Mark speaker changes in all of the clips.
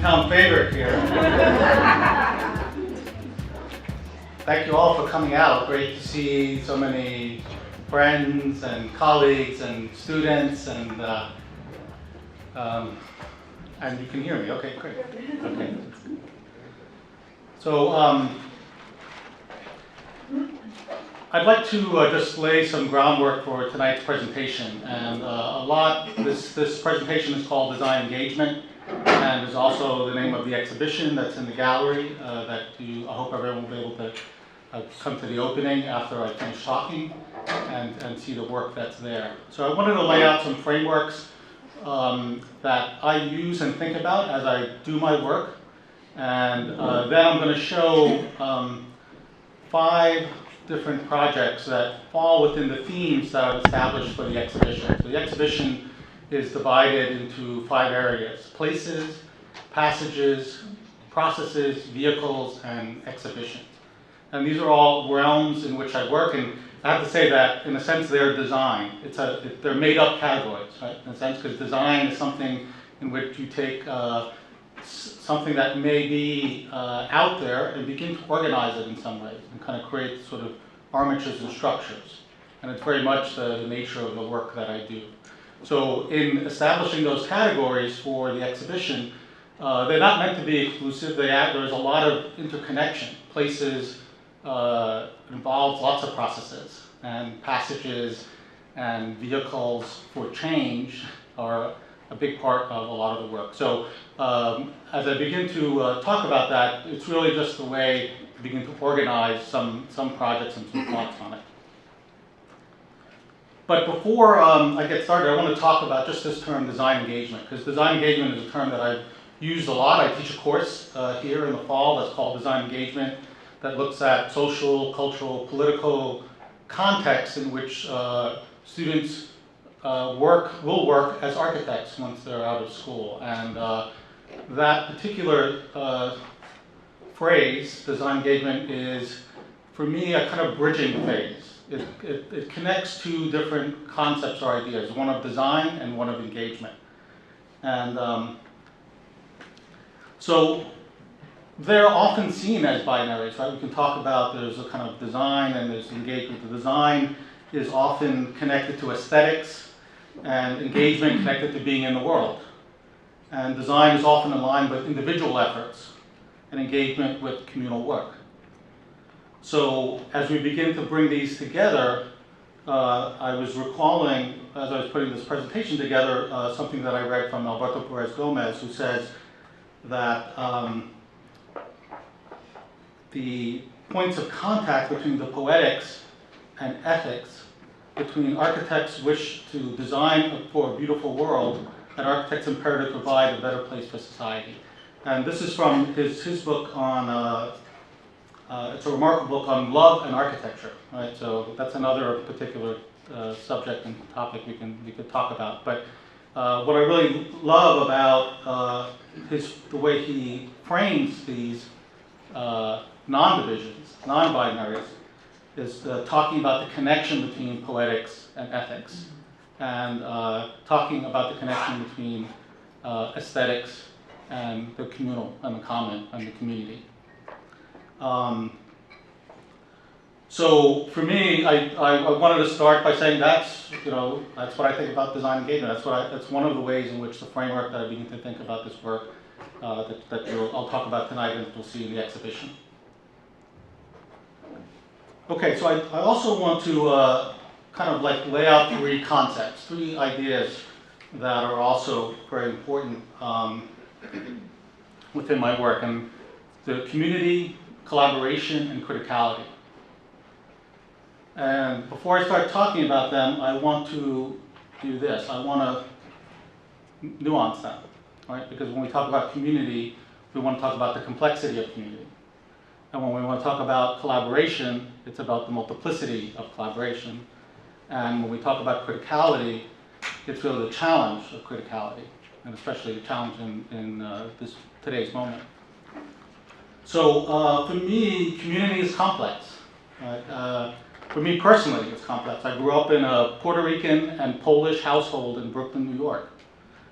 Speaker 1: hometown favorite here. Thank you all for coming out. Great to see so many friends and colleagues and students, and you can hear me. Okay, great. Okay. So I'd like to just lay some groundwork for tonight's presentation, and this presentation is called Design Engagement, and is also the name of the exhibition that's in the gallery I hope everyone will be able to come to the opening after I finish talking and see the work that's there. So I wanted to lay out some frameworks that I use and think about as I do my work, and then I'm going to show 5 different projects that fall within the themes that I've established for the exhibition. So the exhibition is divided into 5 areas: places, passages, processes, vehicles, and exhibitions. And these are all realms in which I work, and I have to say that in a sense they're design. They're made up categories, right? In a sense, because design is something in which you take something that may be out there and begin to organize it in some ways and kind of create sort of armatures and structures. And it's very much the nature of the work that I do. So in establishing those categories for the exhibition, they're not meant to be exclusive. There's a lot of interconnection. Places involves lots of processes, and passages and vehicles for change are a big part of a lot of the work. So as I begin to talk about that, it's really just the way to begin to organize some projects and some thoughts on it. But before I get started, I want to talk about just this term, design engagement, because design engagement is a term that I've used a lot. I teach a course here in the fall that's called Design Engagement, that looks at social, cultural, political contexts in which students will work as architects once they're out of school. And that particular phrase, design engagement, is, for me, a kind of bridging phase. It connects 2 different concepts or ideas, one of design and one of engagement. And so they're often seen as binaries, right? We can talk about there's a kind of design and there's engagement. The design is often connected to aesthetics, and engagement connected to being in the world. And design is often aligned with individual efforts and engagement with communal work. So as we begin to bring these together, I was recalling, as I was putting this presentation together, something that I read from Alberto Perez Gomez, who says that the points of contact between the poetics and ethics, between architects' wish to design for a beautiful world and architects' imperative to provide a better place for society. And this is from his book on, it's a remarkable book on love and architecture, right? So that's another particular subject and topic we could talk about. But what I really love about the way he frames these non-divisions, non-binaries, is talking about the connection between poetics and ethics, and talking about the connection between aesthetics and the communal and the common and the community. So for me, I wanted to start by saying that's what I think about design engagement. That's one of the ways in which the framework that I begin to think about this work that I'll talk about tonight and you'll see in the exhibition. Okay, so I also want to kind of like lay out 3 concepts, 3 ideas that are also very important within my work, and the community, collaboration, and criticality. And before I start talking about them, I want to do this. I want to nuance them, right? Because when we talk about community, we want to talk about the complexity of community. And when we want to talk about collaboration, it's about the multiplicity of collaboration. And when we talk about criticality, it's really the challenge of criticality, and especially the challenge in today's moment. So for me, community is complex. Right? For me personally, it's complex. I grew up in a Puerto Rican and Polish household in Brooklyn, New York.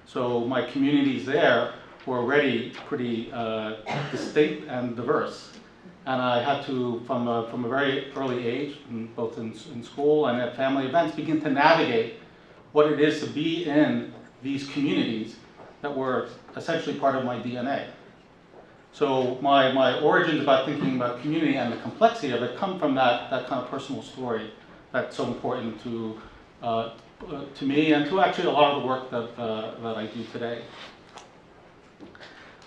Speaker 1: So my communities there were already pretty distinct and diverse. And I had to, from a very early age, both in school and at family events, begin to navigate what it is to be in these communities that were essentially part of my DNA. So my origins about thinking about community and the complexity of it come from that kind of personal story that's so important to me and to actually a lot of the work that I do today.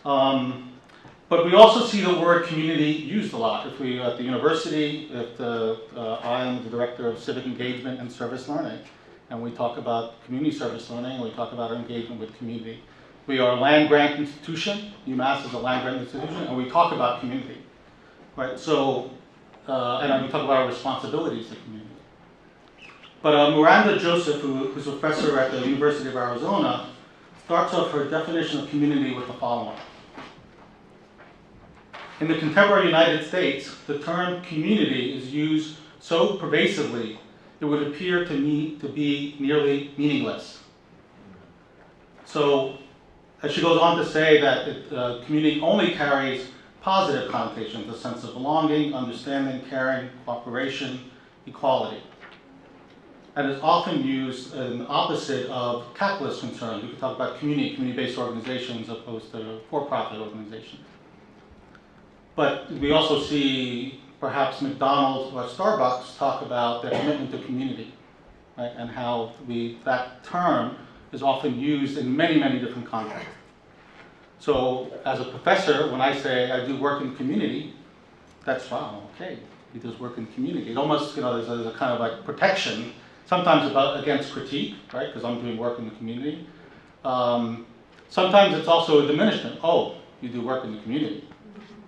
Speaker 1: But we also see the word community used a lot. If we, at the university, I am the director of civic engagement and service learning, and we talk about community service learning, and we talk about our engagement with community. We are a land grant institution. UMass is a land grant institution, and we talk about community, right? So, and we talk about our responsibilities to community. But Miranda Joseph, who's a professor at the University of Arizona, starts off her definition of community with the following. In the contemporary United States, the term community is used so pervasively it would appear to me to be nearly meaningless. So, as she goes on to say that community only carries positive connotations, a sense of belonging, understanding, caring, cooperation, equality. And is often used in opposite of capitalist concerns. We could talk about community-based organizations opposed to for-profit organizations. But we also see perhaps McDonald's or Starbucks talk about their commitment to community, right? And how that term is often used in many, many different contexts. So as a professor, when I say I do work in community, that's, wow, okay, he does work in community. It almost, there's a kind of like protection, sometimes against critique, right, because I'm doing work in the community. Sometimes it's also a diminishment. Oh, you do work in the community.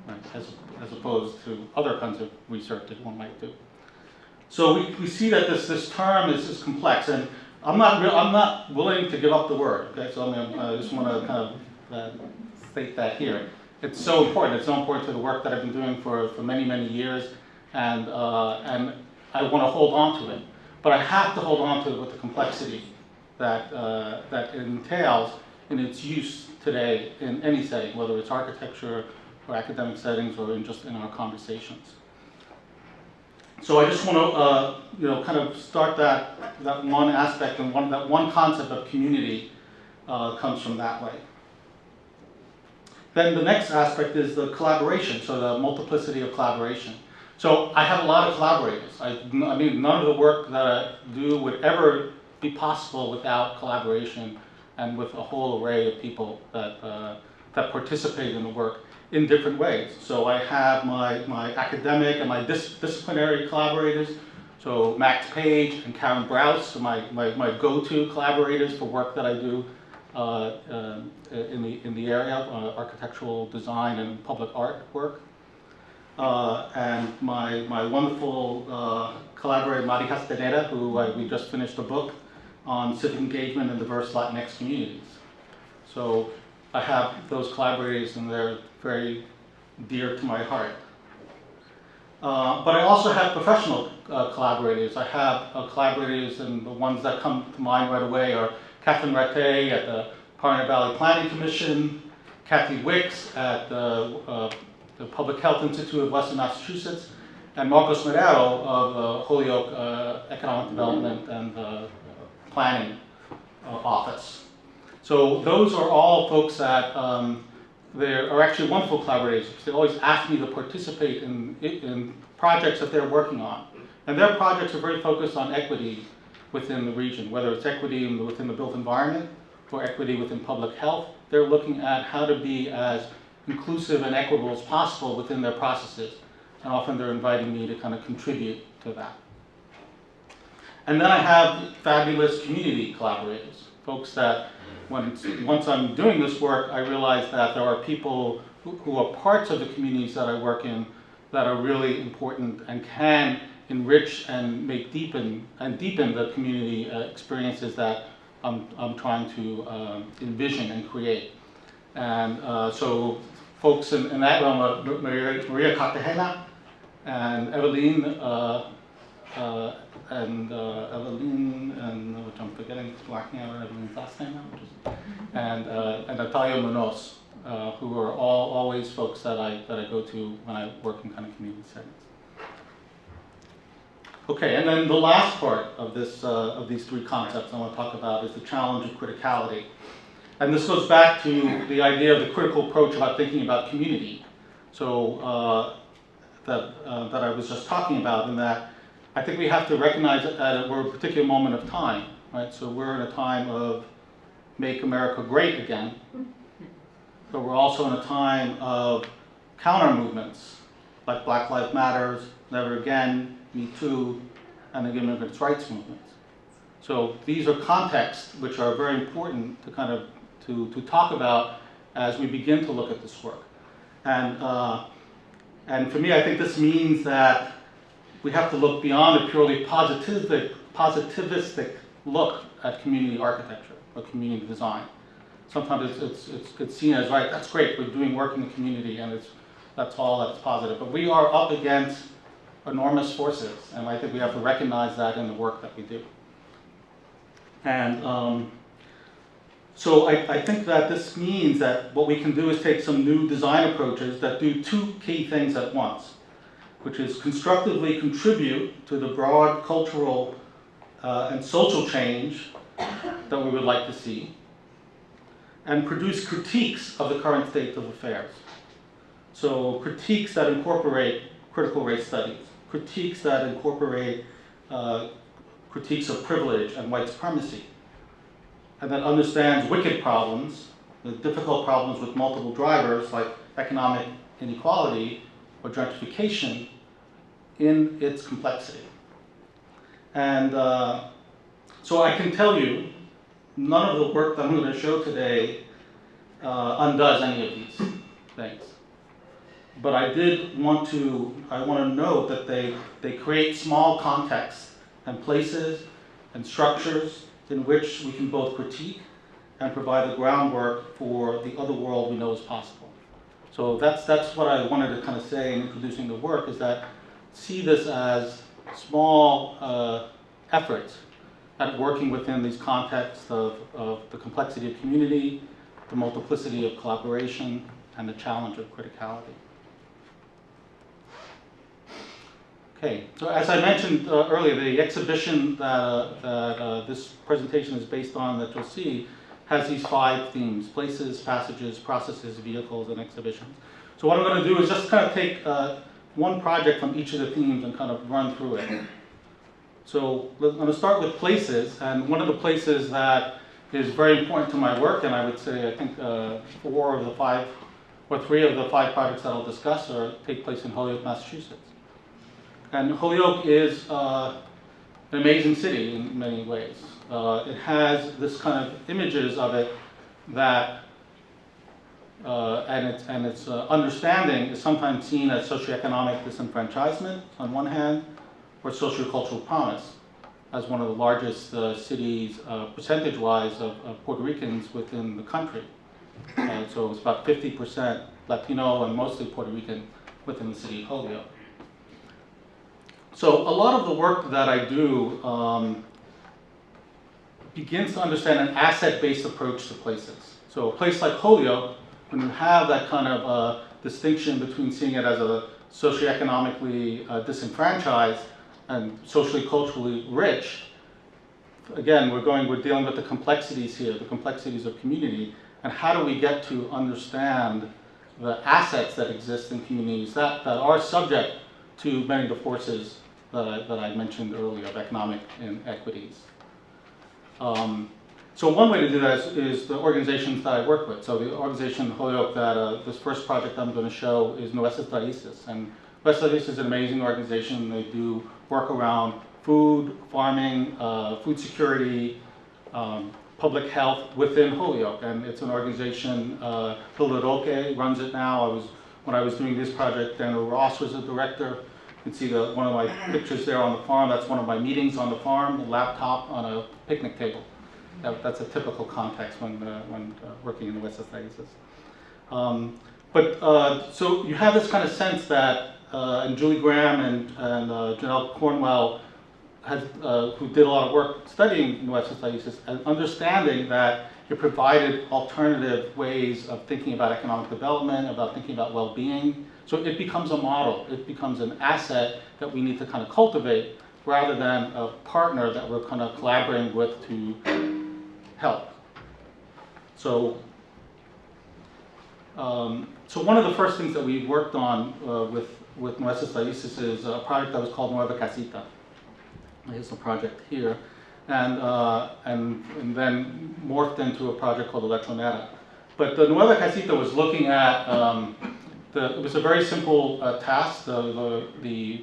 Speaker 1: Right, as opposed to other kinds of research that one might do. So we see that this term is complex, and I'm not willing to give up the word. Okay, so I just want to kind of state that here. It's so important. It's so important to the work that I've been doing for many, many years, and I want to hold on to it. But I have to hold on to it with the complexity that it entails in its use today in any setting, whether it's architecture or academic settings, or just in our conversations. So I just want to, kind of start that one aspect and that one concept of community comes from that way. Then the next aspect is the collaboration, so the multiplicity of collaboration. So I have a lot of collaborators. I mean, none of the work that I do would ever be possible without collaboration and with a whole array of people that participate in the work in different ways. So I have my academic and my disciplinary collaborators. So Max Page and Karen Brous are my go-to collaborators for work that I do in the area of architectural design and public art work. And my wonderful collaborator, Mari Castaneda, who we just finished a book on civic engagement in diverse Latinx communities. So I have those collaborators, and they're very dear to my heart. But I also have professional collaborators. I have collaborators, and the ones that come to mind right away are Catherine Rattay at the Pioneer Valley Planning Commission, Kathy Wicks at the Public Health Institute of Western Massachusetts, and Marcos Madero of the Holyoke Economic Development and Planning Office. So those are all folks that they are actually wonderful collaborators. They always ask me to participate in projects that they're working on. And their projects are very focused on equity within the region, whether it's equity within the built environment or equity within public health. They're looking at how to be as inclusive and equitable as possible within their processes. And often they're inviting me to kind of contribute to that. And then I have fabulous community collaborators, folks that once I'm doing this work, I realize that there are people who are parts of the communities that I work in that are really important and can enrich and deepen the community experiences that I'm trying to envision and create. And so folks in that realm are Maria Cartagena and Evelyn, which I'm forgetting, blacking out Evelyn's last name now, and Natalia Munoz. who are always folks that I go to when I work in kind of community settings. Okay, and then the last part of this of these three concepts I want to talk about is the challenge of criticality. And this goes back to the idea of the critical approach about thinking about community. So that I was just talking about, in that I think we have to recognize that we're at a particular moment of time, right? So we're in a time of Make America Great Again, but we're also in a time of counter movements like Black Lives Matters, Never Again, Me Too, and the immigrants' rights movements. So these are contexts which are very important to kind of to talk about as we begin to look at this work. And for me, I think this means that we have to look beyond a purely positivistic look at community architecture or community design. Sometimes it's seen as, right, that's great, we're doing work in the community, and that's all that's positive. But we are up against enormous forces, and I think we have to recognize that in the work that we do. And so I think that this means that what we can do is take some new design approaches that do two key things at once, which is constructively contribute to the broad cultural and social change that we would like to see, and produce critiques of the current state of affairs. So critiques that incorporate critical race studies, critiques that incorporate critiques of privilege and white supremacy, and that understands wicked problems, the difficult problems with multiple drivers like economic inequality or gentrification, in its complexity. And so I can tell you, none of the work that I'm going to show today undoes any of these things. But I want to note that they create small contexts and places and structures in which we can both critique and provide the groundwork for the other world we know is possible. So that's what I wanted to kind of say in introducing the work, is that see this as small efforts at working within these contexts of the complexity of community, the multiplicity of collaboration, and the challenge of criticality. Okay, so as I mentioned earlier, the exhibition that this presentation is based on, that you'll see, has these 5 themes: places, passages, processes, vehicles, and exhibitions. So what I'm going to do is just kind of take one project from each of the themes and kind of run through it. So I'm going to start with places, and one of the places that is very important to my work, and I would say I think 3 of the 5 projects that I'll discuss take place in Holyoke, Massachusetts. And Holyoke is an amazing city in many ways. It has this kind of images of it that, and its understanding is sometimes seen as socioeconomic disenfranchisement on one hand, or sociocultural promise, as one of the largest cities percentage-wise of Puerto Ricans within the country. So it's about 50% Latino and mostly Puerto Rican within the city of Holyoke. So a lot of the work that I do begins to understand an asset-based approach to places. So a place like Holyoke, when you have that kind of distinction between seeing it as a socioeconomically disenfranchised and socially, culturally rich, again, we're dealing with the complexities here, the complexities of community, and how do we get to understand the assets that exist in communities that are subject to many of the forces that I mentioned earlier, of economic inequities. So one way to do that is the organizations that I work with. So the organization in Holyoke that this first project I'm going to show is Nuestras Raíces. And Nuestras Raíces is an amazing organization. They do work around food, farming, food security, public health within Holyoke. And it's an organization, Hilda Roque runs it now. When I was doing this project, Daniel Ross was the director. You can see one of my pictures there on the farm. That's one of my meetings on the farm, a laptop on a picnic table. That's a typical context when working in the Nuestras Raíces. So you have this kind of sense that, and Julie Graham and Janelle Cornwell who did a lot of work studying Nuevas Raíces and understanding that it provided alternative ways of thinking about economic development, about thinking about well-being. So it becomes a model. It becomes an asset that we need to kind of cultivate rather than a partner that we're kind of collaborating with to help. So, so one of the first things that we worked on with Nuevas Raíces is a project that was called Nueva Casita. Here's a project here. And then morphed into a project called Electronera. But the Nueva Casita was looking at, it was a very simple task. The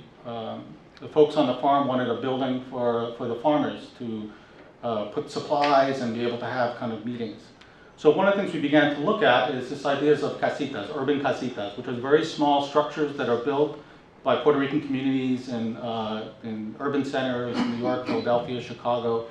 Speaker 1: folks on the farm wanted a building for the farmers to put supplies and be able to have kind of meetings. So one of the things we began to look at is this ideas of casitas, urban casitas, which are very small structures that are built by Puerto Rican communities in urban centers, New York, Philadelphia, Chicago,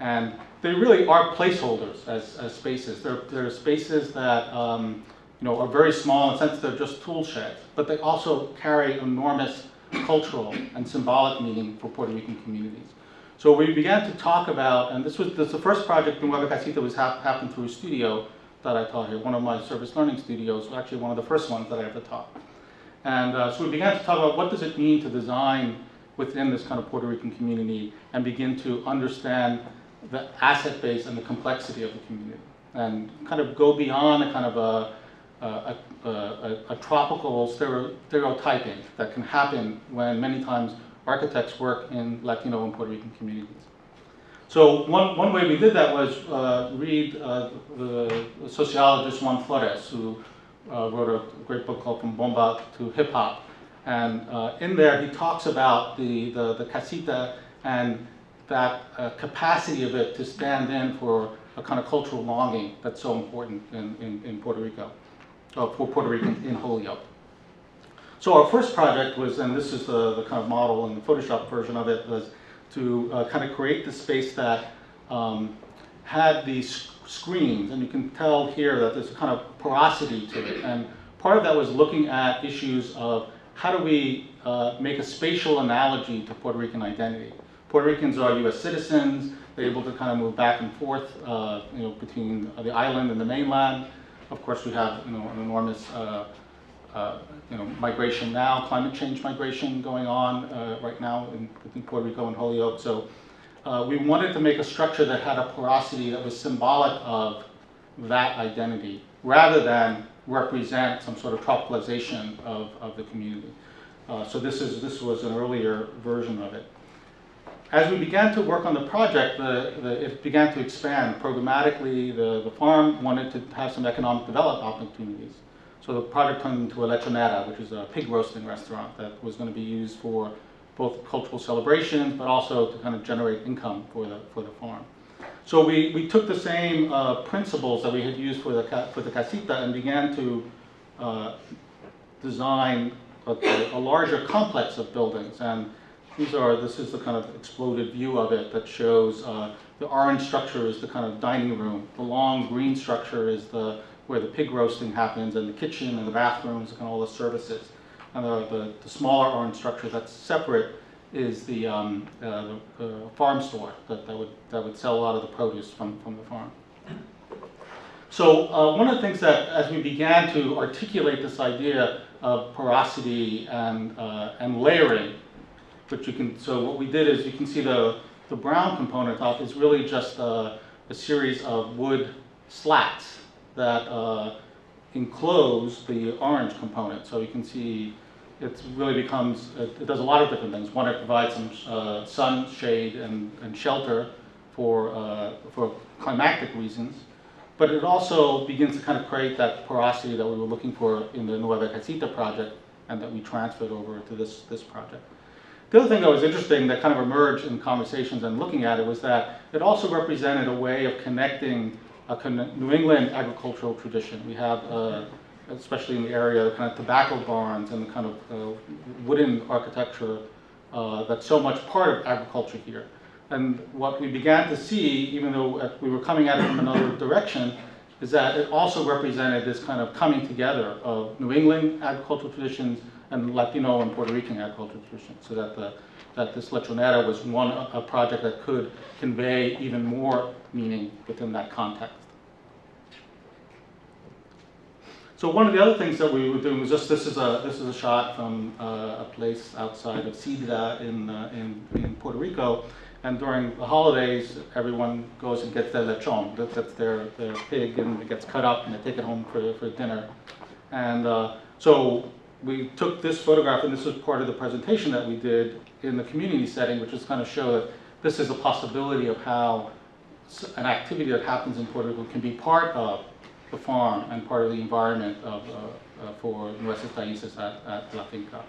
Speaker 1: and they really are placeholders as spaces. They're spaces that you know, are very small in the sense they're just tool sheds, but they also carry enormous cultural and symbolic meaning for Puerto Rican communities. So we began to talk about, and this was the first project in Nueva Casita happened through a studio that I taught here, one of my service learning studios, actually one of the first ones that I ever taught. And so we began to talk about what does it mean to design within this kind of Puerto Rican community and begin to understand the asset base and the complexity of the community and kind of go beyond a kind of a tropical stereotyping that can happen when many times architects work in Latino and Puerto Rican communities. So one way we did that was read the sociologist Juan Flores, who wrote a great book called From Bomba to Hip Hop. And in there he talks about the casita and that capacity of it to stand in for a kind of cultural longing that's so important in Puerto Rico, for Puerto Ricans in Holyoke. So our first project was, and this is the kind of model and the Photoshop version of it, was to kind of create the space that had these screens, and you can tell here that there's a kind of porosity to it. And part of that was looking at issues of how do we make a spatial analogy to Puerto Rican identity. Puerto Ricans are U.S. citizens. They're able to kind of move back and forth, you know, between the island and the mainland. Of course, we have, you know, an enormous you know, migration now, climate change migration going on right now between Puerto Rico and Holyoke. So we wanted to make a structure that had a porosity that was symbolic of that identity, rather than represent some sort of tropicalization of the community. So this was an earlier version of it. As we began to work on the project, it began to expand programmatically. The farm wanted to have some economic development opportunities. So the project turned into a lechonera, which is a pig roasting restaurant that was going to be used for both cultural celebrations, but also to kind of generate income for the farm. So we took the same principles that we had used for the casita and began to design a larger complex of buildings. And this is the kind of exploded view of it that shows the orange structure is the kind of dining room. The long green structure is where the pig roasting happens, and the kitchen and the bathrooms and all the services. And the smaller orange structure that's separate is the farm store that would sell a lot of the produce from the farm. So one of the things that, as we began to articulate this idea of porosity and layering, which you can, so what we did is you can see the brown component of is really just a series of wood slats that enclose the orange component. So you can see it really becomes, it does a lot of different things. One, it provides some sun, shade, and shelter for climatic reasons. But it also begins to kind of create that porosity that we were looking for in the Nueva Casita project and that we transferred over to this project. The other thing that was interesting that kind of emerged in conversations and looking at it was that it also represented a way of connecting a New England agricultural tradition. We have, especially in the area, the kind of tobacco barns and the kind of wooden architecture that's so much part of agriculture here. And what we began to see, even though we were coming at it from another direction, is that it also represented this kind of coming together of New England agricultural traditions and Latino and Puerto Rican agriculture tradition, so that this lechonera was a project that could convey even more meaning within that context. So one of the other things that we were doing was just, this is a shot from a place outside of Sidra in Puerto Rico, and during the holidays, everyone goes and gets their lechon. That's their pig, and it gets cut up, and they take it home for dinner. And so we took this photograph, and this was part of the presentation that we did in the community setting, which is kind of show that this is a possibility of how an activity that happens in Puerto Rico can be part of the farm and part of the environment for Nuestros Países at La Finca.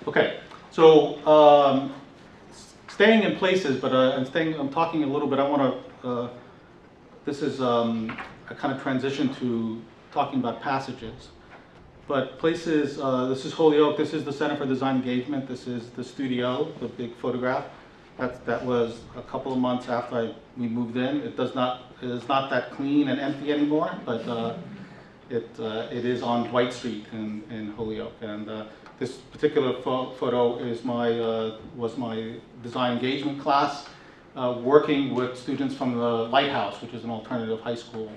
Speaker 1: Okay, so staying in places, but I'm talking a little bit. I want to. This is a kind of transition to talking about passages, but places. This is Holyoke. This is the Center for Design Engagement. This is the studio, the big photograph. That was a couple of months after we moved in. It is not that clean and empty anymore, but it is on White Street in Holyoke. And this particular photo is was my design engagement class, working with students from the Lighthouse, which is an alternative high school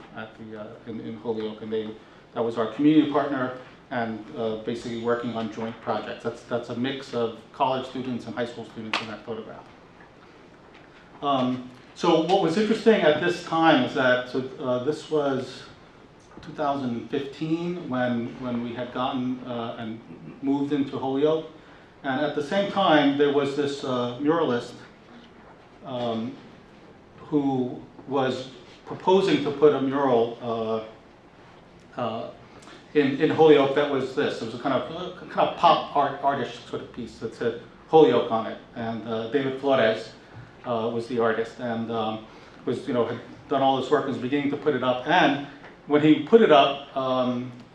Speaker 1: in Holyoke, and that was our community partner, and basically working on joint projects. That's a mix of college students and high school students in that photograph. So what was interesting at this time is that this was 2015 when we had gotten and moved into Holyoke, and at the same time there was this muralist who was proposing to put a mural in Holyoke that was this. It was a kind of pop artist sort of piece that said Holyoke on it, and David Flores was the artist, and had done all this work and was beginning to put it up. And when he put it up,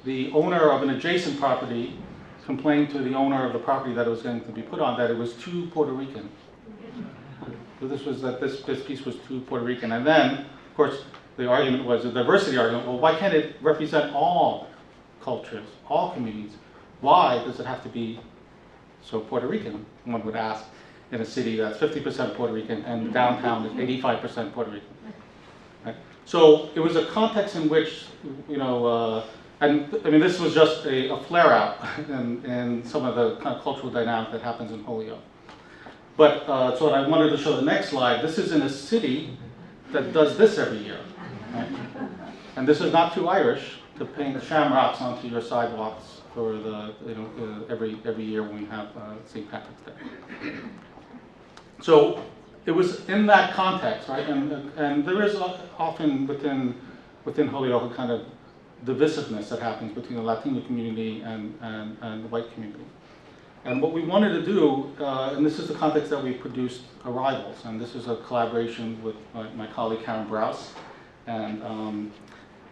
Speaker 1: the owner of an adjacent property complained to the owner of the property that it was going to be put on that it was too Puerto Rican. So this piece was too Puerto Rican. And then, of course, the argument was a diversity argument. Well, why can't it represent all cultures, all communities? Why does it have to be so Puerto Rican? One would ask, in a city that's 50% Puerto Rican and downtown is 85% Puerto Rican. Right? So it was a context in which, and I mean, this was just a flare-out in some of the kind of cultural dynamic that happens in Holyoke. But so I wanted to show the next slide. This is in a city that does this every year. Right? And this is not too Irish to paint shamrocks onto your sidewalks for every year when we have St. Patrick's Day. So it was in that context, right? And there is often within Holyoke a kind of divisiveness that happens between the Latino community and the white community. And what we wanted to do, and this is the context that we produced Arrivals, and this is a collaboration with my colleague Karen Brous, and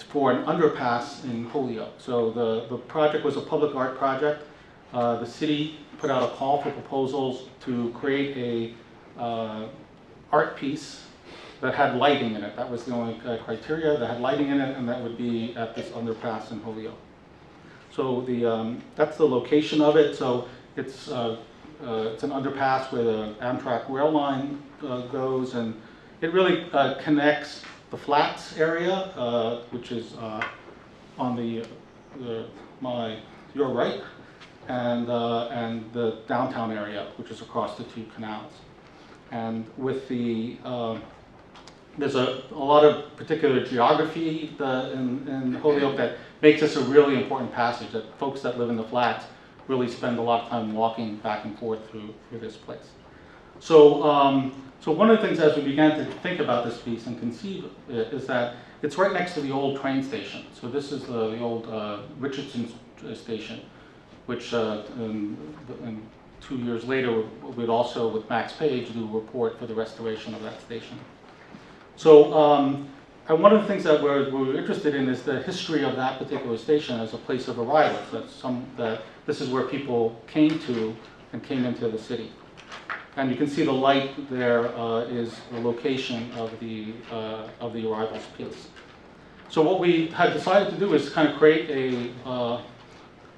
Speaker 1: for an underpass in Holyoke. So the project was a public art project. The city put out a call for proposals to create a art piece that had lighting in it. That was the only criteria, that had lighting in it, and that would be at this underpass in Holyoke. So that's the location of it. So it's an underpass where the Amtrak rail line goes, and it really connects the Flats area, which is on your right, and the downtown area, which is across the two canals. And with there's a lot of particular geography in Holyoke that makes this a really important passage, that folks that live in the Flats really spend a lot of time walking back and forth through this place. So, so one of the things as we began to think about this piece and conceive it is that it's right next to the old train station. So this is the old Richardson station, which in 2 years later we'd also, with Max Page, do a report for the restoration of that station. So, and one of the things that we're interested in is the history of that particular station as a place of arrival. That this is where people came to and came into the city. And you can see the light there is the location of the arrivals piece. So what we had decided to do is kind of create a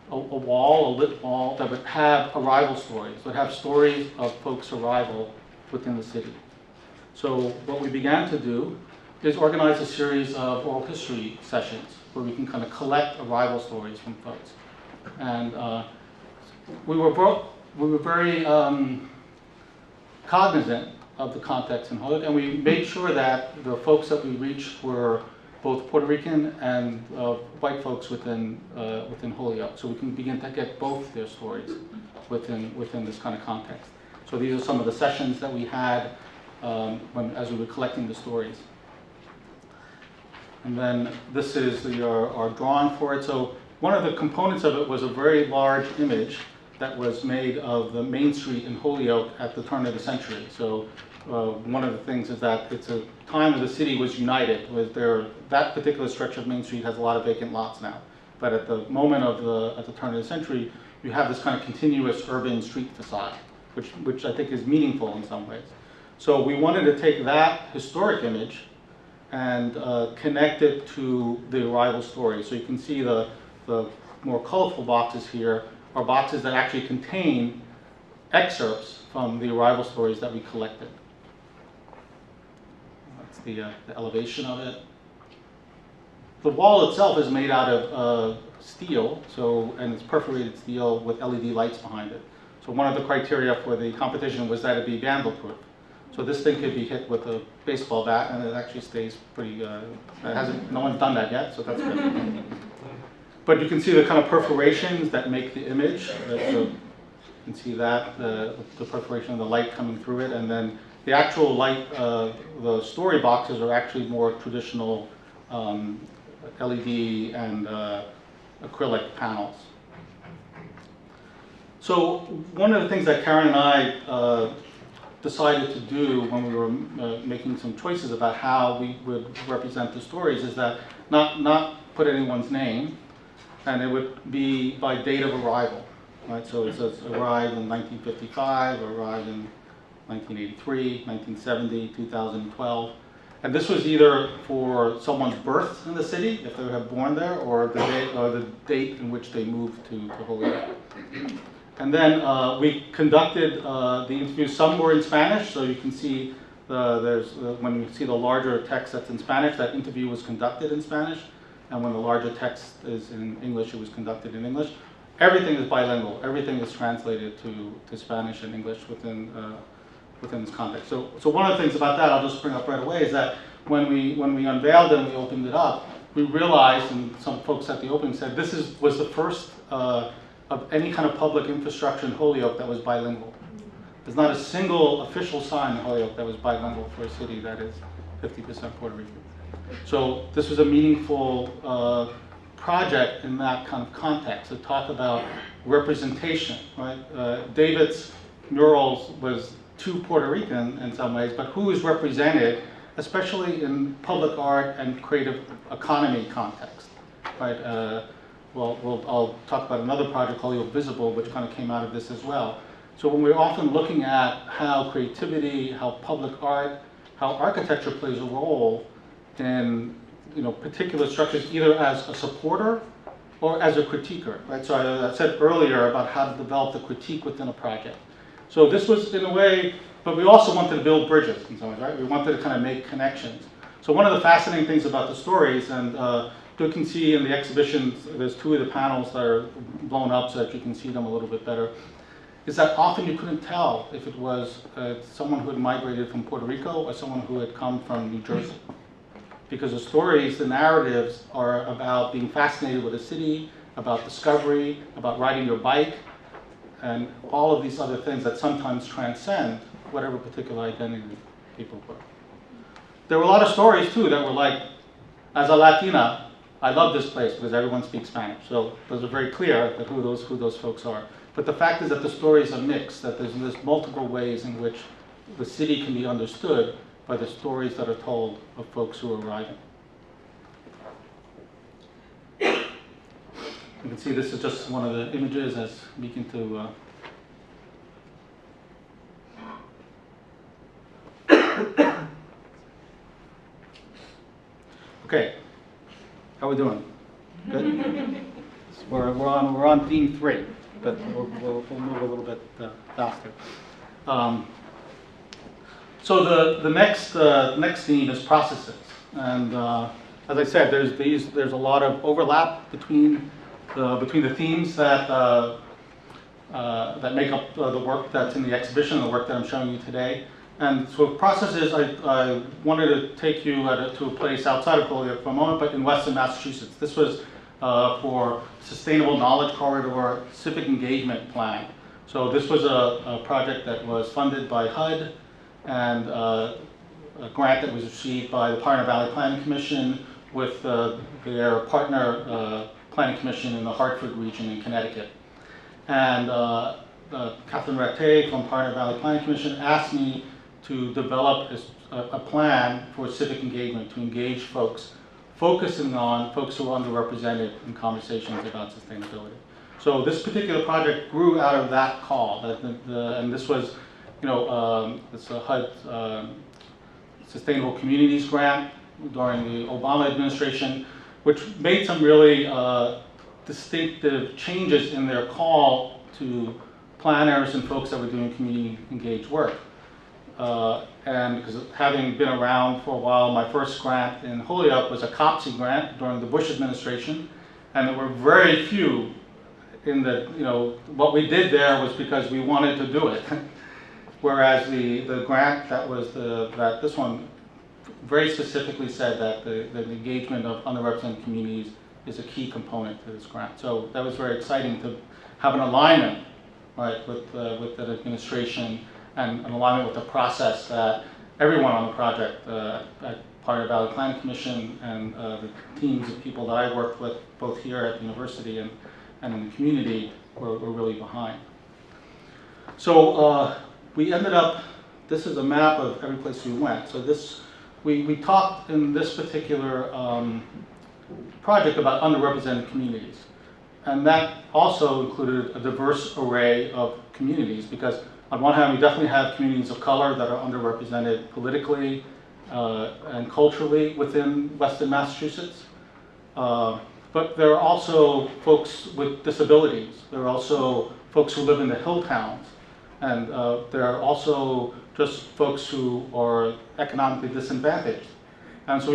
Speaker 1: wall, a lit wall, that would have arrival stories, would have stories of folks' arrival within the city. So what we began to do is organize a series of oral history sessions where we can kind of collect arrival stories from folks. And we were very cognizant of the context in Holyoke, and we made sure that the folks that we reached were both Puerto Rican and white folks within Holyoke, so we can begin to get both their stories within this kind of context. So these are some of the sessions that we had as we were collecting the stories. And then this is our drawing for it. So one of the components of it was a very large image that was made of the main street in Holyoke at the turn of the century. So one of the things is that it's a time when the city was united. That particular stretch of Main Street has a lot of vacant lots now. But at the moment at the turn of the century, you have this kind of continuous urban street facade, which I think is meaningful in some ways. So we wanted to take that historic image and connect it to the arrival story. So you can see the more colorful boxes here are boxes that actually contain excerpts from the arrival stories that we collected. That's the elevation of it. The wall itself is made out of steel, and it's perforated steel with LED lights behind it. So one of the criteria for the competition was that it be vandal-proof. So this thing could be hit with a baseball bat, and it actually stays pretty. No one's done that yet, so that's good. But you can see the kind of perforations that make the image. So you can see that the perforation of the light coming through it, and then the actual light. The story boxes are actually more traditional LED and acrylic panels. So one of the things that Karen and I decided to do when we were making some choices about how we would represent the stories is that not put anyone's name, and it would be by date of arrival, right? So it says arrived in 1955, arrived in 1983, 1970, 2012. And this was either for someone's birth in the city, if they were born there, or the date in which they moved to Holyoke. And then we conducted the interviews. Some were in Spanish, so you can see when you see the larger text that's in Spanish, that interview was conducted in Spanish. And when the larger text is in English, it was conducted in English. Everything is bilingual. Everything is translated to Spanish and English within this context. So one of the things about that I'll just bring up right away is that when we unveiled it and we opened it up, we realized, and some folks at the opening said, this was the first of any kind of public infrastructure in Holyoke that was bilingual. There's not a single official sign in Holyoke that was bilingual for a city that is 50% Puerto Rican. So this was a meaningful project in that kind of context to talk about representation, right? David's murals was too Puerto Rican in some ways, but who is represented, especially in public art and creative economy context, right? I'll talk about another project called Visible, which kind of came out of this as well. So when we're often looking at how creativity, how public art, how architecture plays a role in particular structures, either as a supporter or as a critiquer, right? So I said earlier about how to develop the critique within a project. So this was in a way, but we also wanted to build bridges in some ways, right? We wanted to kind of make connections. So one of the fascinating things about the stories, and you can see in the exhibition, there's two of the panels that are blown up so that you can see them a little bit better, is that often you couldn't tell if it was someone who had migrated from Puerto Rico or someone who had come from New Jersey. Because the stories, the narratives are about being fascinated with a city, about discovery, about riding your bike, and all of these other things that sometimes transcend whatever particular identity people were. There were a lot of stories too that were like, as a Latina, I love this place because everyone speaks Spanish. So those are very clear that who those folks are. But the fact is that the stories are mixed, that there's multiple ways in which the city can be understood by the stories that are told of folks who are arriving. You can see this is just one of the images as speaking to okay. How are we doing? Good? We're on theme 3, but we'll move a little bit faster. So the next theme is processes, and as I said, there's a lot of overlap between the themes that make up the work that's in the exhibition, the work that I'm showing you today. And so processes, I wanted to take you to a place outside of Holyoke for a moment, but in Western Massachusetts. This was for Sustainable Knowledge Corridor Civic Engagement Plan. So this was a project that was funded by HUD and a grant that was received by the Pioneer Valley Planning Commission with their partner planning commission in the Hartford region in Connecticut. And Catherine Rattay from Pioneer Valley Planning Commission asked me to develop a plan for civic engagement, to engage folks, focusing on folks who are underrepresented in conversations about sustainability. So this particular project grew out of that call, and this was, it's a HUD Sustainable Communities grant during the Obama administration, which made some really distinctive changes in their call to planners and folks that were doing community engaged work. And because having been around for a while, my first grant in Holyoke was a COPSI grant during the Bush administration, and there were very few in the, what we did there was because we wanted to do it. Whereas the grant that this one very specifically said that the engagement of underrepresented communities is a key component to this grant. So that was very exciting to have an alignment, right, with the administration and an alignment with the process that everyone on the project at Pioneer Valley Planning Commission and the teams of people that I worked with both here at the university and in the community were really behind. So we ended up, this is a map of every place we went. So this, we talked in this particular project about underrepresented communities. And that also included a diverse array of communities, because on one hand, we definitely have communities of color that are underrepresented politically and culturally within Western Massachusetts. But there are also folks with disabilities. There are also folks who live in the hill towns. And there are also just folks who are economically disadvantaged. And so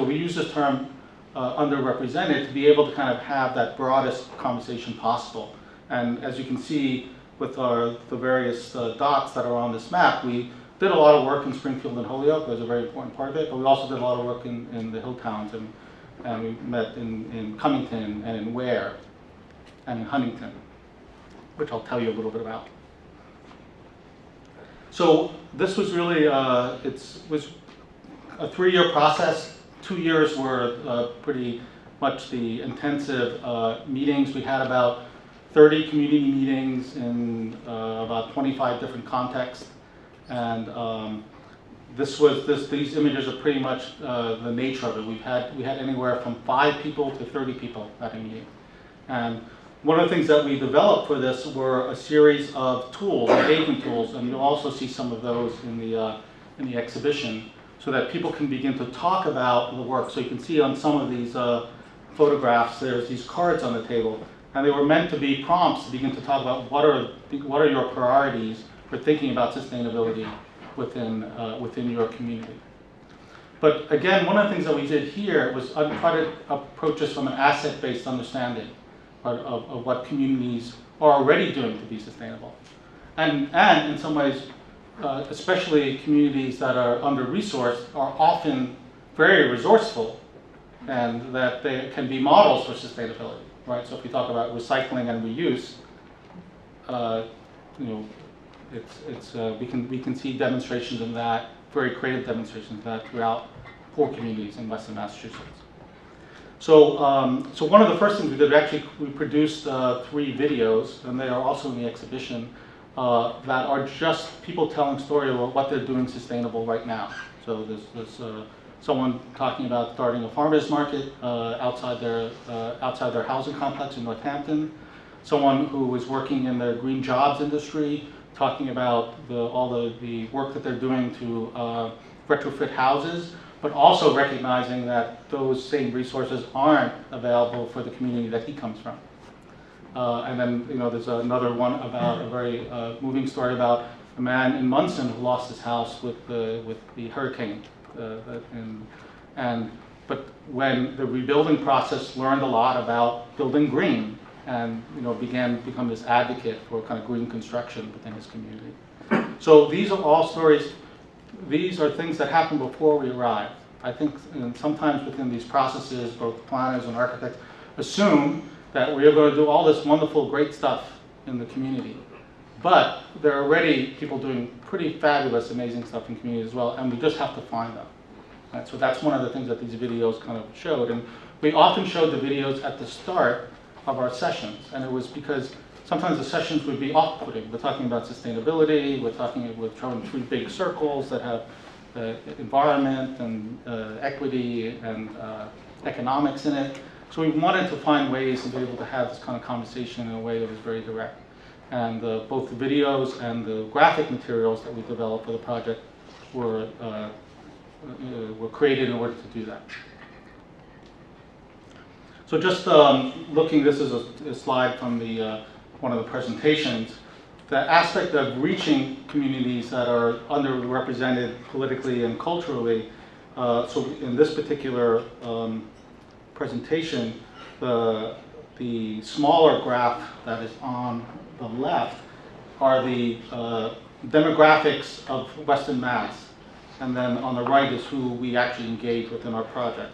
Speaker 1: we use this term underrepresented to be able to kind of have that broadest conversation possible. And as you can see with the various dots that are on this map, we did a lot of work in Springfield and Holyoke. It was a very important part of it, but we also did a lot of work in the hill towns, and we met in Cummington and in Ware and in Huntington, which I'll tell you a little bit about. So this was really, it was a 3-year process. 2 years were pretty much the intensive meetings. We had about 30 community meetings in about 25 different contexts. And these images are pretty much the nature of it. We had anywhere from 5 people to 30 people at a meeting. And one of the things that we developed for this were a series of tools, engagement tools, and you'll also see some of those in the exhibition, so that people can begin to talk about the work. So you can see on some of these photographs, there's these cards on the table, and they were meant to be prompts to begin to talk about what are your priorities for thinking about sustainability within your community. But again, one of the things that we did here was try to approach this from an asset-based understanding of what communities are already doing to be sustainable. And in some ways, especially communities that are under-resourced are often very resourceful, and that they can be models for sustainability, right? So if we talk about recycling and reuse, we can see demonstrations of that, very creative demonstrations of that throughout poor communities in Western Massachusetts. So one of the first things we did, we produced 3 videos, and they are also in the exhibition, that are just people telling stories about what they're doing sustainable right now. So there's someone talking about starting a farmers market outside their housing complex in Northampton. Someone who is working in the green jobs industry, talking about all the work that they're doing to retrofit houses but also recognizing that those same resources aren't available for the community that he comes from. And then, there's another one about a very moving story about a man in Munson who lost his house with the hurricane. But when the rebuilding process learned a lot about building green, and become this advocate for kind of green construction within his community. So these are all stories. These are things that happen before we arrive. I think sometimes within these processes, both planners and architects assume that we are going to do all this wonderful, great stuff in the community. But there are already people doing pretty fabulous, amazing stuff in the community as well, and we just have to find them. Right? So that's one of the things that these videos kind of showed. And we often showed the videos at the start of our sessions, and it was because sometimes the sessions would be off-putting. We're talking about sustainability, we're showing three big circles that have environment and equity and economics in it. So we wanted to find ways to be able to have this kind of conversation in a way that was very direct. And both the videos and the graphic materials that we developed for the project were created in order to do that. So just looking, this is a slide from one of the presentations. The aspect of reaching communities that are underrepresented politically and culturally. So in this particular presentation, the smaller graph that is on the left are the demographics of Western Mass. And then on the right is who we actually engage within our project.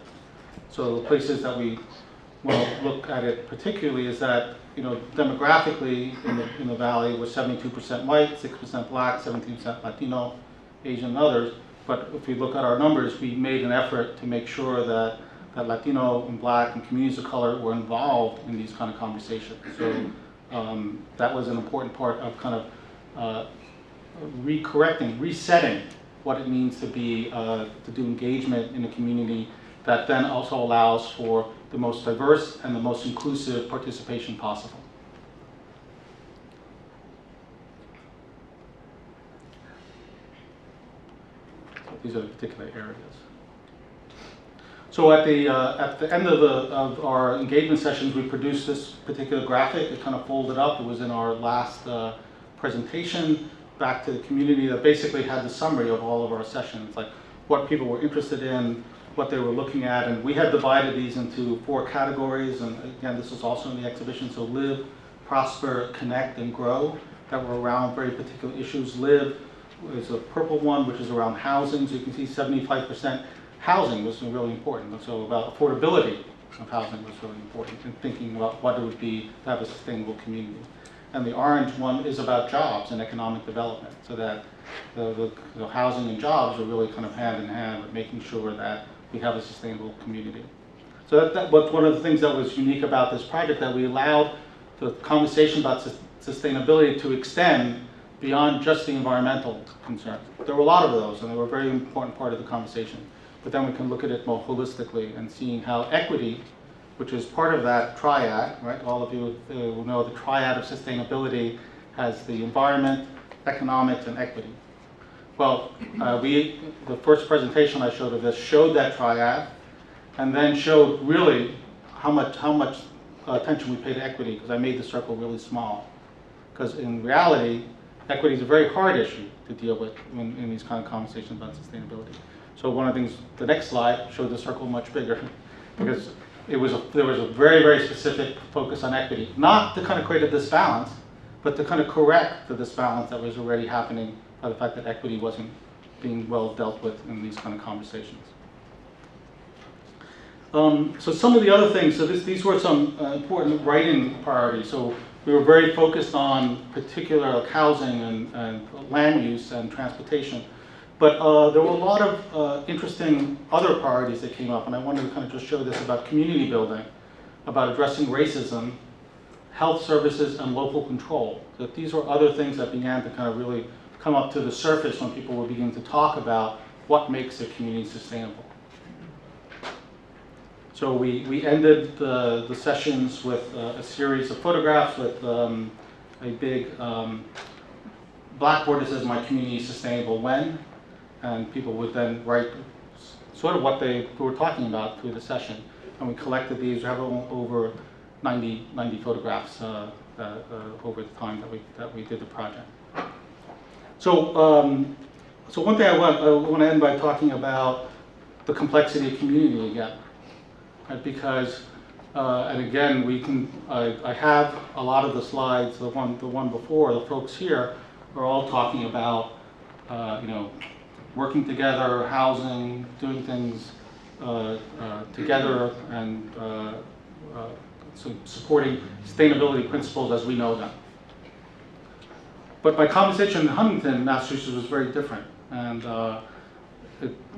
Speaker 1: So the places that we want to look at it particularly is that, demographically in the valley we're 72% white, 6% black, 17% Latino, Asian, and others. But if we look at our numbers, we made an effort to make sure that Latino and black and communities of color were involved in these kind of conversations. So that was an important part of kind of resetting what it means to do engagement in a community that then also allows for the most diverse and the most inclusive participation possible. So these are the particular areas. So at the end of our engagement sessions, we produced this particular graphic. It kind of folded up. It was in our last presentation back to the community that basically had the summary of all of our sessions, like what people were interested in, what they were looking at, and we had divided these into 4 categories, and again, this is also in the exhibition, so live, prosper, connect, and grow, that were around very particular issues. Live is a purple one, which is around housing, so you can see 75% housing was really important, and so about affordability of housing was really important in thinking about what it would be to have a sustainable community. And the orange one is about jobs and economic development, so that the housing and jobs are really kind of hand in hand with making sure that we have a sustainable community. So that was one of the things that was unique about this project, that we allowed the conversation about sustainability to extend beyond just the environmental concerns. There were a lot of those, and they were a very important part of the conversation. But then we can look at it more holistically and seeing how equity, which is part of that triad, right? All of you will know the Triad of Sustainability has the environment, economics, and equity. Well, the first presentation I showed of this showed that triad, and then showed really how much attention we pay to equity, because I made the circle really small. Because in reality, equity is a very hard issue to deal with in these kind of conversations about sustainability. So one of the things, the next slide showed the circle much bigger, because there was a very, very specific focus on equity, not to kind of create a disbalance, but to kind of correct the disbalance that was already happening by the fact that equity wasn't being well dealt with in these kind of conversations. So some of the other things, so these were some important writing priorities. So we were very focused on particular like housing and land use and transportation. But there were a lot of interesting other priorities that came up, and I wanted to kind of just show this about community building, about addressing racism, health services, and local control. So these were other things that began to kind of really come up to the surface when people were beginning to talk about what makes a community sustainable. So we ended the sessions with a series of photographs with a big blackboard that says, "My community is sustainable when?" And people would then write sort of what they were talking about through the session. And we collected these. We have over 90 photographs over the time that we did the project. So, so one thing I want to end by talking about the complexity of community again, right? Because, and again, I have a lot of the slides. The one before, the folks here are all talking about, working together, housing, doing things together, and so supporting sustainability principles as we know them. But my conversation in Huntington, Massachusetts, was very different, and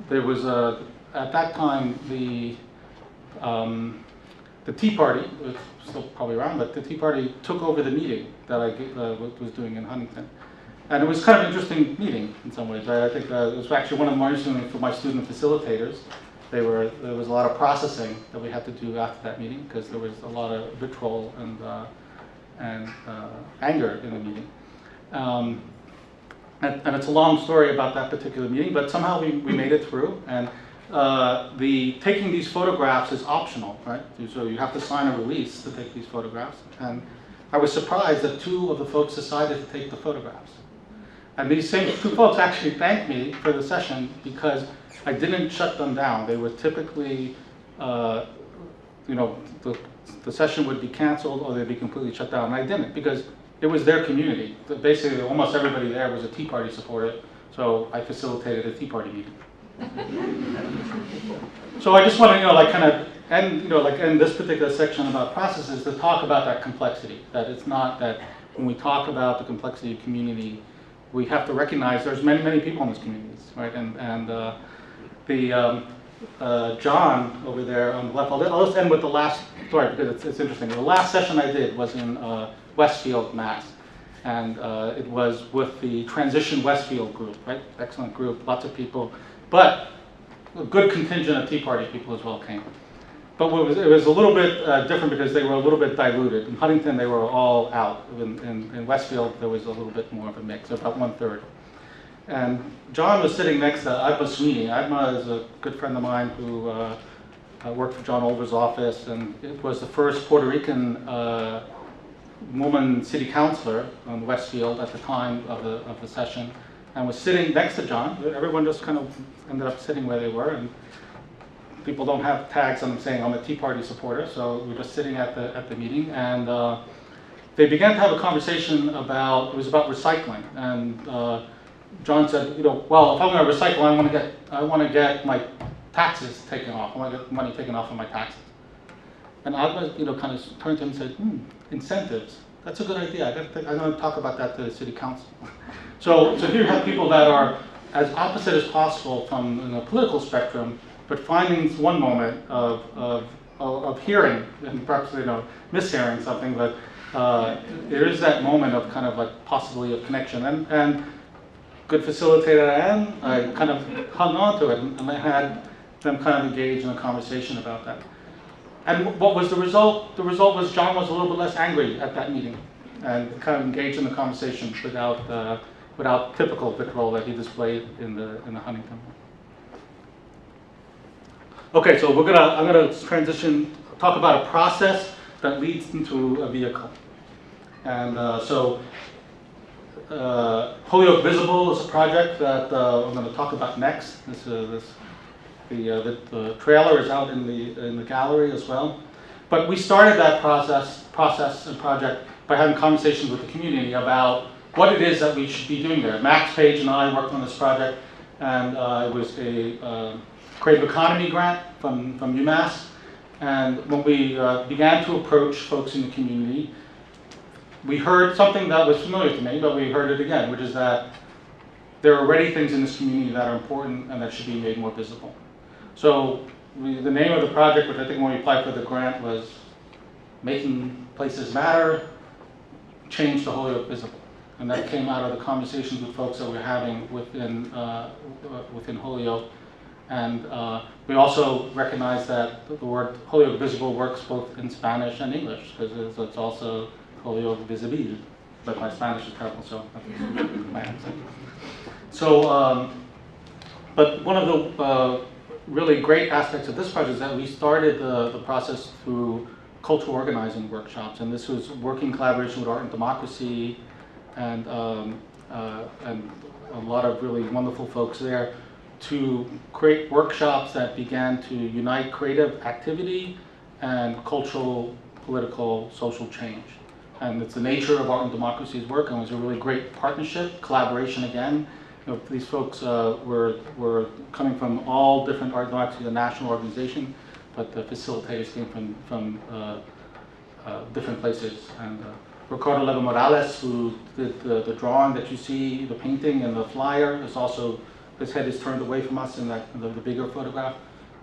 Speaker 1: there was at that time the Tea Party, was still probably around, but the Tea Party took over the meeting that I was doing in Huntington. And it was kind of an interesting meeting in some ways, right? I think it was actually one of the more interesting for my student facilitators. There was a lot of processing that we had to do after that meeting because there was a lot of vitriol and anger in the meeting. And it's a long story about that particular meeting, but somehow we made it through. And taking these photographs is optional, right? So you have to sign a release to take these photographs. And I was surprised that 2 of the folks decided to take the photographs. And these same 2 folks actually thanked me for the session because I didn't shut them down. They were typically, the session would be canceled or they'd be completely shut down. And I didn't because it was their community. Basically, almost everybody there was a Tea Party supporter, so I facilitated a Tea Party meeting. So I just want to, end this particular section about processes to talk about that complexity. That it's not that when we talk about the complexity of community, we have to recognize there's many people in these communities, right? And John over there on the left. I'll just end with the last story because it's interesting. The last session I did was in Westfield, Mass. And it was with the Transition Westfield group, right? Excellent group, lots of people. But a good contingent of Tea Party people as well came. But it was a little bit different because they were a little bit diluted. In Huntington, they were all out. In Westfield, there was a little bit more of a mix, about 1/3. And John was sitting next to Adma Sweeney. Adma is a good friend of mine who worked for John Olver's office, and it was the first Puerto Rican woman city councilor on Westfield at the time of the session, and was sitting next to John. Everyone just kind of ended up sitting where they were, and people don't have tags on them saying I'm a Tea Party supporter, so we're just sitting at the meeting, and they began to have a conversation about recycling, and John said, well, if I'm going to recycle, I want to get my taxes taken off. I want to get money taken off of my taxes. And Adma, kind of turned to him and said, incentives. That's a good idea. I'm going to talk about that to the city council. So here you have people that are as opposite as possible from the political spectrum, but finding one moment of hearing, and perhaps mishearing something, but there is that moment of kind of like possibility of connection. And good facilitator I am, I kind of hung on to it, and I had them kind of engage in a conversation about that. And what was the result? The result was John was a little bit less angry at that meeting and kind of engaged in the conversation without typical vitriol that he displayed in the Huntington. Okay, so I'm gonna transition, talk about a process that leads into a vehicle. And Holyoke Visible is a project that I'm going to talk about next. The trailer is out in the gallery as well. But we started that process and project by having conversations with the community about what it is that we should be doing there. Max Page and I worked on this project, and it was a Creative Economy grant from UMass. And when we began to approach folks in the community, we heard something that was familiar to me, but we heard it again, which is that there are already things in this community that are important and that should be made more visible. So the name of the project, which I think when we applied for the grant, was Making Places Matter, Change the Holyoke Visible. And that came out of the conversations with folks that we're having within Holyoke. And we also recognize that the word Holyoke Visible works both in Spanish and English, because it's also Holyoke Visible, but my Spanish is terrible, so my accent. So, but one of the really great aspects of this project is that we started the process through cultural organizing workshops, and this was working collaboration with Art and Democracy, and a lot of really wonderful folks there to create workshops that began to unite creative activity and cultural, political, social change. And it's the nature of Art and Democracy's work, and it was a really great partnership, collaboration again. You know, these folks were coming from all different Art and Democracy, the national organization, but the facilitators came from different places. And Ricardo Leva Morales, who did the drawing that you see, the painting and the flyer, is also, his head is turned away from us in that the bigger photograph,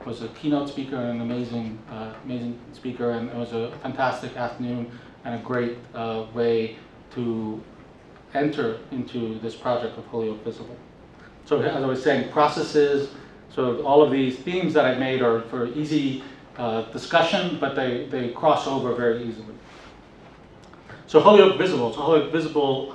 Speaker 1: was a keynote speaker and an amazing speaker, and it was a fantastic afternoon and a great way to enter into this project of Holyoke Visible. So as I was saying, processes, so all of these themes that I've made are for easy discussion, but they cross over very easily. So Holyoke Visible. So Holyoke Visible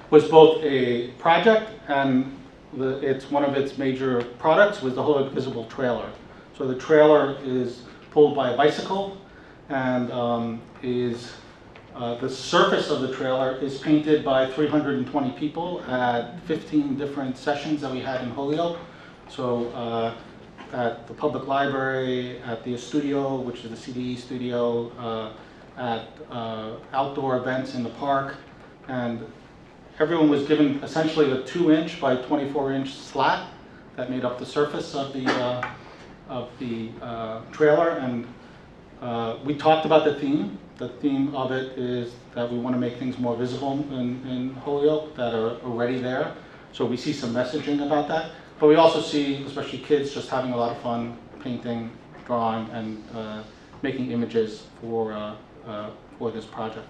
Speaker 1: was both a project, and it's one of its major products was the Holyoke Visible trailer. So the trailer is pulled by a bicycle, and the surface of the trailer is painted by 320 people at 15 different sessions that we had in Holyoke. So at the public library, at the studio, which is the CDE studio, at outdoor events in the park, and everyone was given essentially a 2-inch by 24-inch slat that made up the surface of the trailer, and we talked about the theme. The theme of it is that we want to make things more visible in Holyoke that are already there. So we see some messaging about that, but we also see, especially kids, just having a lot of fun painting, drawing, and making images for this project.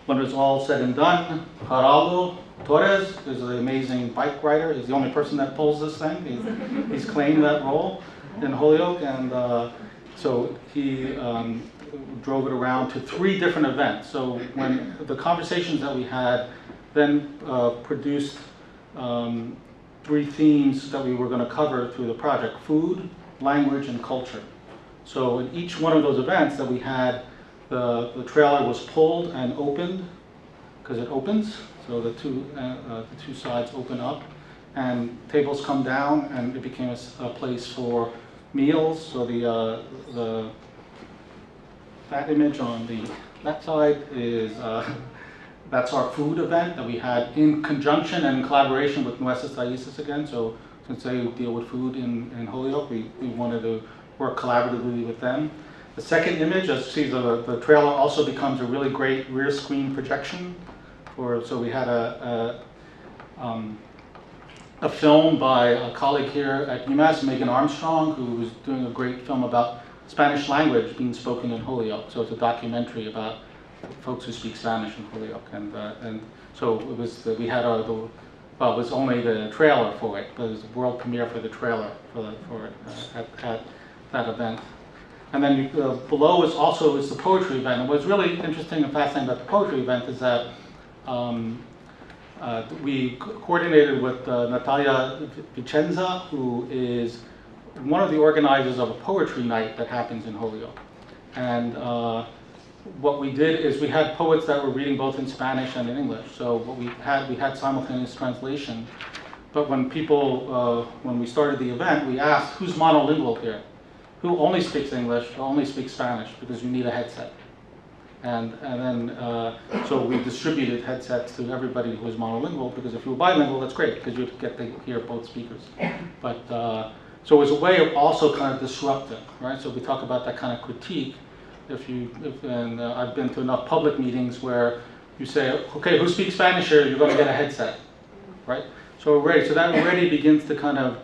Speaker 1: When it was all said and done, Geraldo Torres is an amazing bike rider. He's the only person that pulls this thing. He's claimed that role in Holyoke, and so he drove it around to 3 different events. So when the conversations that we had then produced 3 themes that we were going to cover through the project: food, language, and culture. So in each one of those events that we had, the trailer was pulled and opened, because it opens, so the two sides open up, and tables come down, and it became a place for meals. So that image on the left side is that's our food event that we had in conjunction and in collaboration with Nuestras Raíces again. So since they deal with food in Holyoke, we wanted to work collaboratively with them. The second image, as you see, the trailer also becomes a really great rear screen projection. So we had a film by a colleague here at UMass, Megan Armstrong, who was doing a great film about Spanish language being spoken in Holyoke. So it's a documentary about folks who speak Spanish in Holyoke, and so it was we had it was only the trailer for it, but it was the world premiere for the trailer for it at that event. And then below is the poetry event. And what's really interesting and fascinating about the poetry event is that we coordinated with Natalia Vicenza, who is one of the organizers of a poetry night that happens in Holyoke. And what we did is we had poets that were reading both in Spanish and in English. So what we had simultaneous translation. But when when we started the event, we asked, who's monolingual here? Who only speaks English or only speaks Spanish? Because you need a headset. And then, so we distributed headsets to everybody who was monolingual, because if you were bilingual, that's great, because you get to hear both speakers. But, so it was a way of also kind of disrupting, right? So we talk about that kind of critique. I've been to enough public meetings where you say, okay, who speaks Spanish here? You're going to get a headset, right? So that already begins to kind of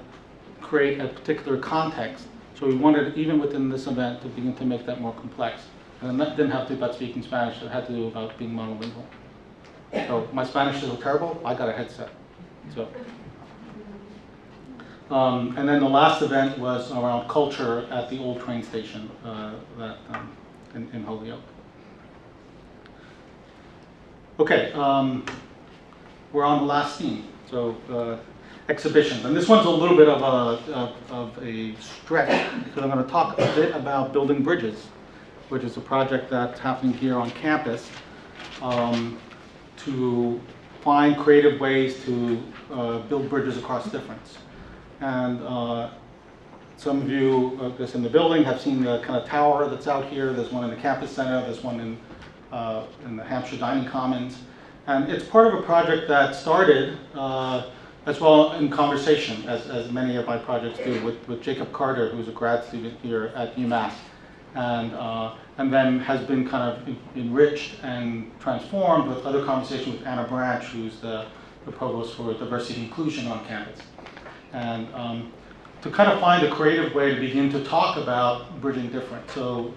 Speaker 1: create a particular context. So we wanted, even within this event, to begin to make that more complex. And that didn't have to be about speaking Spanish, it had to do about being monolingual. So my Spanish is so terrible, I got a headset. So, and then the last event was around culture at the old train station in Holyoke. Okay, we're on the last theme. So exhibitions. And this one's a little bit of a stretch because I'm going to talk a bit about building bridges, which is a project that's happening here on campus to find creative ways to build bridges across difference. And some of you, I guess, in the building have seen the kind of tower that's out here. There's one in the campus center. There's one in the Hampshire Dining Commons. And it's part of a project that started as well in conversation, as many of my projects do, with Jacob Carter, who's a grad student here at UMass. And then has been kind of enriched and transformed with other conversations with Anna Branch, who's the provost for diversity and inclusion on campus. And to kind of find a creative way to begin to talk about bridging different. So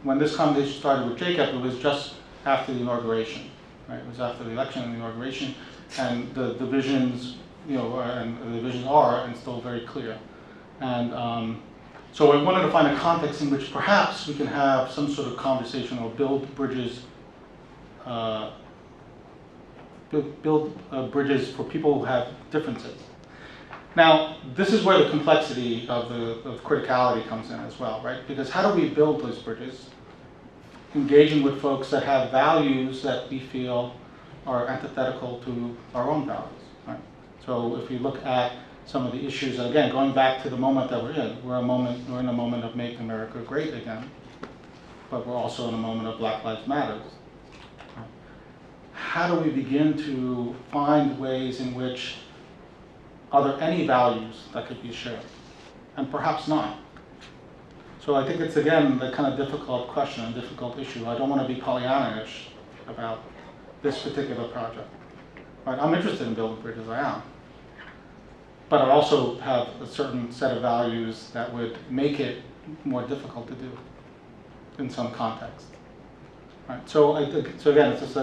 Speaker 1: when this conversation started with Jacob, it was just after the inauguration, right? It was after the election and the inauguration, and the divisions, and the divisions are and still very clear. And so I wanted to find a context in which perhaps we can have some sort of conversation or build bridges, bridges for people who have differences. Now, this is where the complexity of criticality comes in as well, right? Because how do we build those bridges? Engaging with folks that have values that we feel are antithetical to our own values, right? So if you look at some of the issues, and again, going back to the moment that we're in, we're in a moment of Make America Great Again, but we're also in a moment of Black Lives Matter. How do we begin to find ways in which are there any values that could be shared? And perhaps not. So I think it's, again, the kind of difficult question and difficult issue. I don't want to be Pollyanna-ish about this particular project. Right? I'm interested in building bridges, I am. But I also have a certain set of values that would make it more difficult to do in some context. Right? So I think, so again, it's just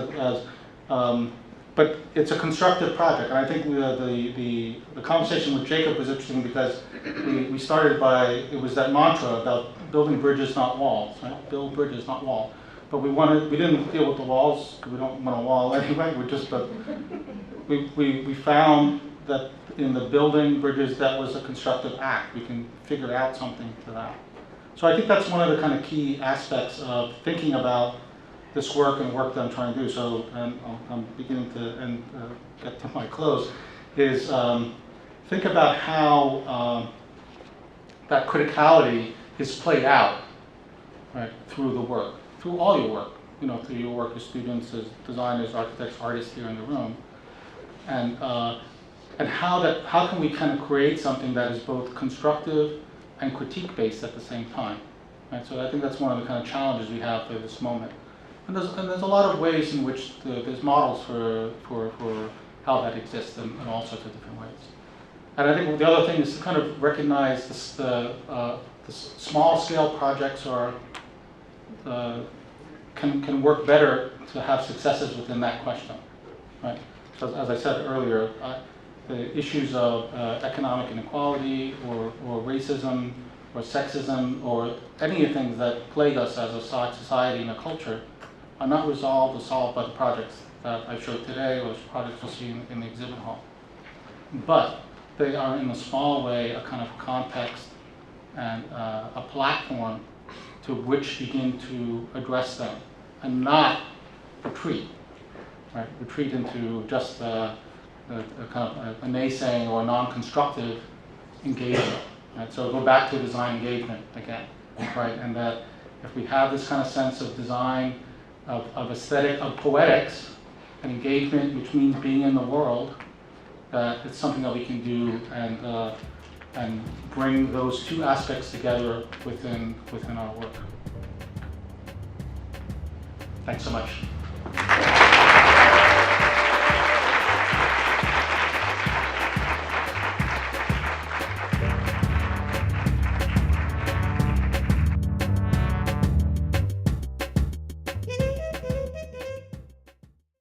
Speaker 1: but it's a constructive project, and I think the conversation with Jacob was interesting because we started by, it was that mantra about building bridges, not walls, right? Build bridges, not walls. But we didn't deal with the walls because we don't want a wall anyway. We found that in the building bridges, that was a constructive act. We can figure out something to that. So I think that's one of the kind of key aspects of thinking about this work and work that I'm trying to do. So, and I'm beginning to get to my close, is think about how that criticality is played out, right, through the work, through all your work, through your work as students, as designers, architects, artists here in the room, and how can we kind of create something that is both constructive and critique-based at the same time, right? So I think that's one of the kind of challenges we have for this moment. And there's a lot of ways in which there's models for how that exists in all sorts of different ways. And I think the other thing is to kind of recognize the small scale projects can work better to have successes within that question, right? So as I said earlier, the issues of economic inequality or racism or sexism or any of the things that plague us as a society and a culture are not resolved or solved by the projects that I showed today or the projects you'll see in the exhibit hall. But they are in a small way a kind of context and a platform to which begin to address them and not retreat, right? Retreat into just a kind of a naysaying or non-constructive engagement. Right? So go back to design engagement again, right? And that if we have this kind of sense of design, of aesthetic, of poetics, and engagement, which means being in the world, that it's something that we can do and bring those two aspects together within our work. Thanks so much.